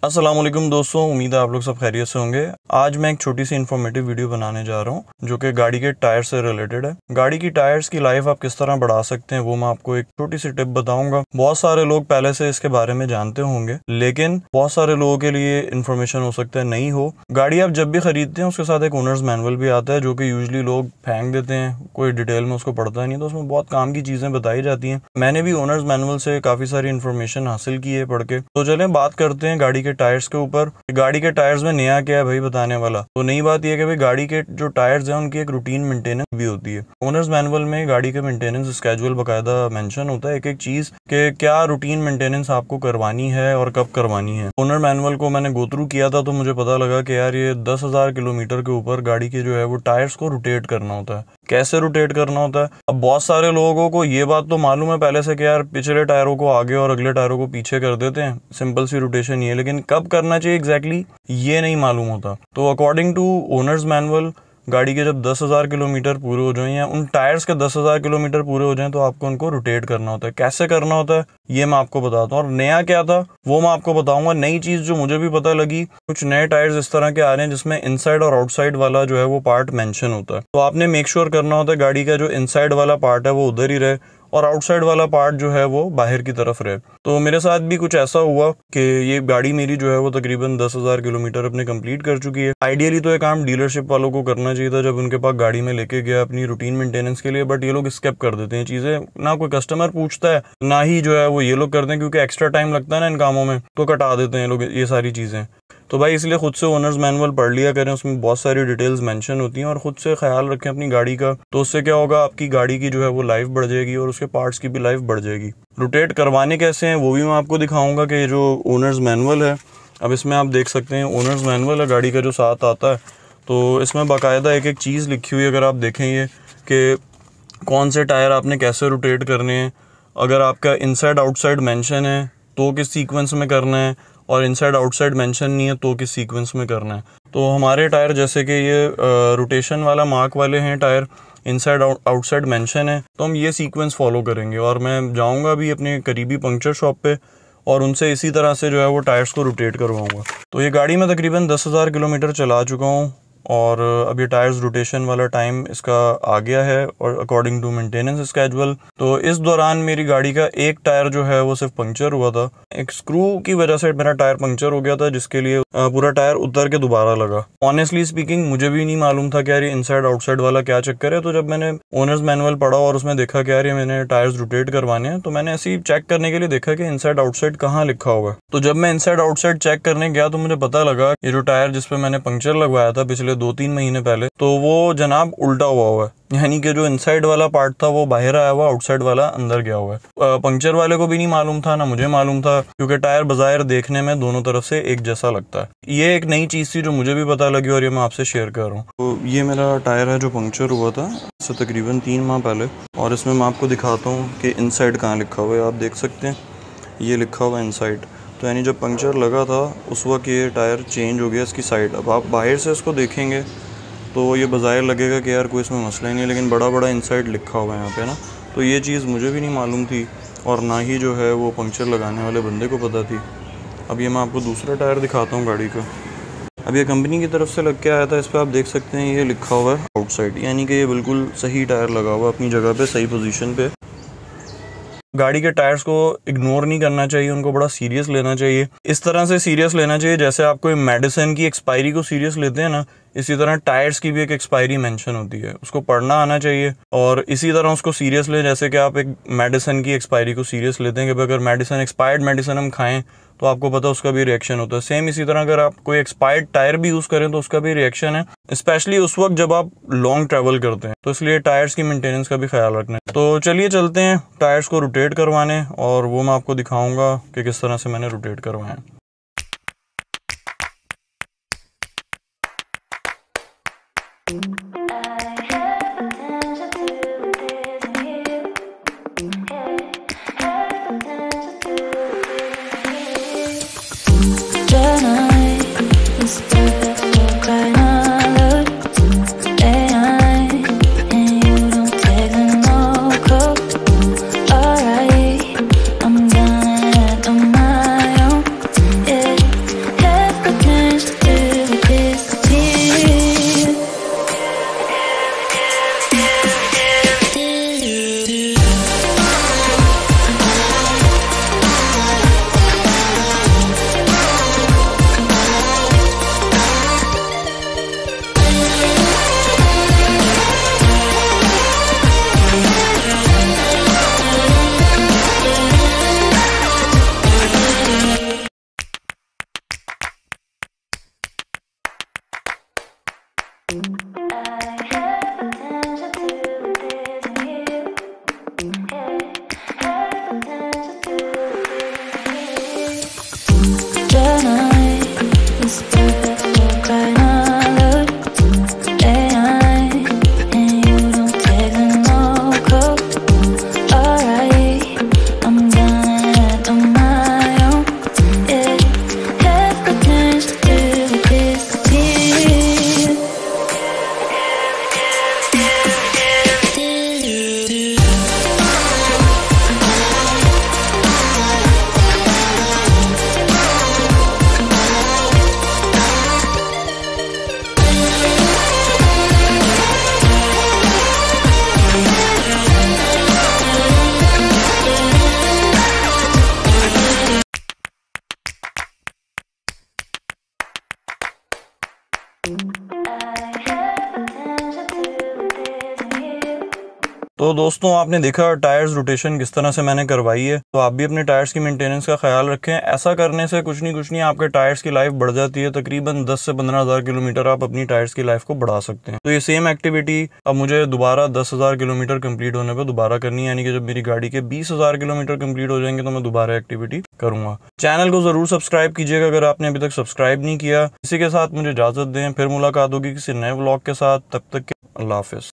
अस्सलाम वालेकुम दोस्तों, उम्मीद है आप लोग सब खैरियत से होंगे। आज मैं एक छोटी सी इन्फॉर्मेटिव वीडियो बनाने जा रहा हूं जो कि गाड़ी के टायर से रिलेटेड है। गाड़ी की टायर्स की लाइफ आप किस तरह बढ़ा सकते हैं वो मैं आपको एक छोटी सी टिप बताऊंगा। बहुत सारे लोग पहले से इसके बारे में जानते होंगे, लेकिन बहुत सारे लोगों के लिए इन्फॉर्मेशन हो सकता है नहीं हो। गाड़ी आप जब भी खरीदते हैं उसके साथ एक ओनर्स मैनुअल भी आता है जो कि यूजली लोग फेंक देते हैं, कोई डिटेल में उसको पढ़ता नहीं, तो उसमें बहुत काम की चीजें बताई जाती हैं। मैंने भी ओनर्स मैनुअल से काफी सारी इन्फॉर्मेशन हासिल की है पढ़ के। तो चलें बात करते हैं गाड़ी के टायर्स के ऊपर। गाड़ी के टायर्स में नया क्या है भाई बताने वाला। तो नई बात यह है कि भाई गाड़ी के जो टायर्स हैं उनकी एक रूटीन मेंटेनेंस भी होती है। ओनर्स मैनुअल में गाड़ी के मेंटेनेंस स्केड्यूल बकायदा मेंशन होता है, एक एक चीज के क्या रूटीन मेंटेनेंस आपको करवानी है और कब करवानी है। ओनर मैनुअल को मैंने गो थ्रू किया था तो मुझे पता लगा कि यार ये 10,000 किलोमीटर के ऊपर गाड़ी के जो है वो टायर्स को रोटेट करना होता है। कैसे रोटेट करना होता है, अब बहुत सारे लोगों को ये बात तो मालूम है पहले से कि यार पिछले टायरों को आगे और अगले टायरों को पीछे कर देते हैं, सिंपल सी रोटेशन ये, लेकिन कब करना चाहिए एग्जैक्टली ये नहीं मालूम होता। तो अकॉर्डिंग टू ओनर्स मैनुअल गाड़ी के जब 10,000 किलोमीटर पूरे हो जाएं या उन टायर्स के 10,000 किलोमीटर पूरे हो जाएं तो आपको उनको रोटेट करना होता है। कैसे करना होता है ये मैं आपको बताता हूँ, और नया क्या था वो मैं आपको बताऊंगा। नई चीज जो मुझे भी पता लगी, कुछ नए टायर्स इस तरह के आ रहे हैं जिसमें इनसाइड और आउटसाइड वाला जो है वो पार्ट मेंशन होता है। तो आपने मेक श्योर करना होता है गाड़ी का जो इनसाइड वाला पार्ट है वो उधर ही रहे और आउटसाइड वाला पार्ट जो है वो बाहर की तरफ रहे। तो मेरे साथ भी कुछ ऐसा हुआ कि ये गाड़ी मेरी जो है वो तकरीबन 10,000 किलोमीटर अपने कंप्लीट कर चुकी है। आइडियली तो ये काम डीलरशिप वालों को करना चाहिए था जब उनके पास गाड़ी में लेके गया अपनी रूटीन मेंटेनेंस के लिए, बट ये लोग स्किप कर देते हैं चीजें। ना कोई कस्टमर पूछता है ना ही जो है वो ये लोग करते हैं, क्योंकि एक्स्ट्रा टाइम लगता है ना इन कामों में, तो कटा देते हैं लोग ये सारी चीजें। तो भाई इसलिए खुद से ओनर्स मैनुअल पढ़ लिया करें, उसमें बहुत सारी डिटेल्स मेंशन होती हैं, और खुद से ख्याल रखें अपनी गाड़ी का। तो उससे क्या होगा, आपकी गाड़ी की जो है वो लाइफ बढ़ जाएगी और उसके पार्ट्स की भी लाइफ बढ़ जाएगी। रोटेट करवाने कैसे हैं वो भी मैं आपको दिखाऊंगा कि जो ओनर्स मैनुअल है, अब इसमें आप देख सकते हैं ओनर्स मैनुअल है गाड़ी का जो साथ आता है, तो इसमें बाकायदा एक एक चीज़ लिखी हुई है। अगर आप देखेंगे कि कौन से टायर आपने कैसे रोटेट करने हैं, अगर आपका इनसाइड आउटसाइड मेंशन है तो किस सीक्वेंस में करना है, और इनसाइड आउटसाइड मेंशन नहीं है तो किस सीक्वेंस में करना है। तो हमारे टायर जैसे कि ये रोटेशन वाला मार्क वाले हैं टायर, इनसाइड आउटसाइड मेंशन है, तो हम ये सीक्वेंस फॉलो करेंगे। और मैं जाऊंगा भी अपने करीबी पंक्चर शॉप पे और उनसे इसी तरह से जो है वो टायर्स को रोटेट करवाऊंगा। तो ये गाड़ी में तकरीबन 10,000 किलोमीटर चला चुका हूँ और अब ये टायर्स रोटेशन वाला टाइम इसका आ गया है और अकॉर्डिंग टू मेंटेनेंस स्केड्यूल। तो इस दौरान मेरी गाड़ी का एक टायर जो है वो सिर्फ पंक्चर हुआ था, एक स्क्रू की वजह से मेरा टायर पंक्चर हो गया था, जिसके लिए पूरा टायर उतर के दोबारा लगा। ऑनेस्टली स्पीकिंग मुझे भी नहीं मालूम था कि यार ये इनसाइड आउटसाइड वाला क्या चक्कर है। तो जब मैंने ओनर्स मैनुअल पढ़ा और उसमें देखा कि यार ये मैंने टायर्स रोटेट करवाने हैं, तो मैंने ऐसे ही चेक करने के लिए देखा कि इनसाइड आउटसाइड कहाँ लिखा हुआ है। तो जब मैं इनसाइड आउटसाइड चेक करने गया तो मुझे पता लगा ये जो टायर जिसपे मैंने पंक्चर लगवाया था पिछले 2-3 महीने पहले, तो वो जनाब उल्टा हुआ है, यानी कि जो इनसाइड वाला पार्ट था वो बाहर आया हुआ, आउटसाइड वाला अंदर गया हुआ है। पंक्चर वाले को भी नहीं मालूम था, ना मुझे मालूम था, क्योंकि टायर बाहर देखने में दोनों तरफ से एक जैसा लगता है। ये एक नई चीज़ थी जो मुझे भी पता लगी और ये मैं आपसे शेयर कर रहा हूँ। तो ये मेरा टायर है जो पंक्चर हुआ था इससे तकरीबन 3 माह पहले, और इसमें मैं आपको दिखाता हूँ कि इनसाइड कहाँ लिखा हुआ है। आप देख सकते हैं ये लिखा हुआ है इनसाइड, तो यानी जब पंक्चर लगा था उस वक्त ये टायर चेंज हो गया इसकी साइड। अब आप बाहर से इसको देखेंगे तो ये बाज़ाहिर लगेगा कि यार कोई इसमें मसला ही नहीं है, लेकिन बड़ा बड़ा इनसाइड लिखा हुआ है यहाँ पे ना। तो ये चीज़ मुझे भी नहीं मालूम थी और ना ही जो है वो पंक्चर लगाने वाले बंदे को पता थी। अब ये मैं आपको दूसरा टायर दिखाता हूँ गाड़ी का। अब ये कंपनी की तरफ से लग के आया था, इस पर आप देख सकते हैं ये लिखा हुआ है आउटसाइड, यानी कि ये बिल्कुल सही टायर लगा हुआ अपनी जगह पे, सही पोजीशन पे। गाड़ी के टायर्स को इग्नोर नहीं करना चाहिए, उनको बड़ा सीरियस लेना चाहिए। इस तरह से सीरियस लेना चाहिए जैसे आप कोई मेडिसिन की एक्सपायरी को सीरियस लेते हैं ना, इसी तरह टायर्स की भी एक एक्सपायरी मेंशन होती है, उसको पढ़ना आना चाहिए और इसी तरह उसको सीरियस लें जैसे कि आप एक मेडिसिन की एक्सपायरी को सीरियस लेते हैं कि अगर मेडिसिन एक्सपायर्ड मेडिसिन हम खाएं तो आपको पता उसका भी रिएक्शन होता है। सेम इसी तरह अगर आप कोई एक्सपायर्ड टायर भी यूज़ करें तो उसका भी रिएक्शन है, स्पेशली उस वक्त जब आप लॉन्ग ट्रैवल करते हैं। तो इसलिए टायर्स की मेंटेनेंस का भी ख्याल रखना है। तो चलिए चलते हैं टायर्स को रोटेट करवाने और वो मैं आपको दिखाऊंगा कि किस तरह से मैंने रोटेट करवाया। तो दोस्तों आपने देखा टायर्स रोटेशन किस तरह से मैंने करवाई है। तो आप भी अपने टायर्स की मेंटेनेंस का ख्याल रखें। ऐसा करने से कुछ नहीं आपके टायर्स की लाइफ बढ़ जाती है। तकरीबन 10 से 15,000 किलोमीटर आप अपनी टायर्स की लाइफ को बढ़ा सकते हैं। तो ये सेम एक्टिविटी अब मुझे दोबारा 10,000 किलोमीटर कंप्लीट होने पर दोबारा करनी है, यानी कि जब मेरी गाड़ी के 20,000 किलोमीटर कंप्लीट हो जाएंगे तो मैं दोबारा एक्टिविटी करूंगा। चैनल को जरूर सब्सक्राइब कीजिएगा अगर आपने अभी तक सब्सक्राइब नहीं किया। इसी के साथ मुझे इजाजत दें, फिर मुलाकात होगी किसी नए व्लॉग के साथ। तब तक के अल्लाह हाफिज।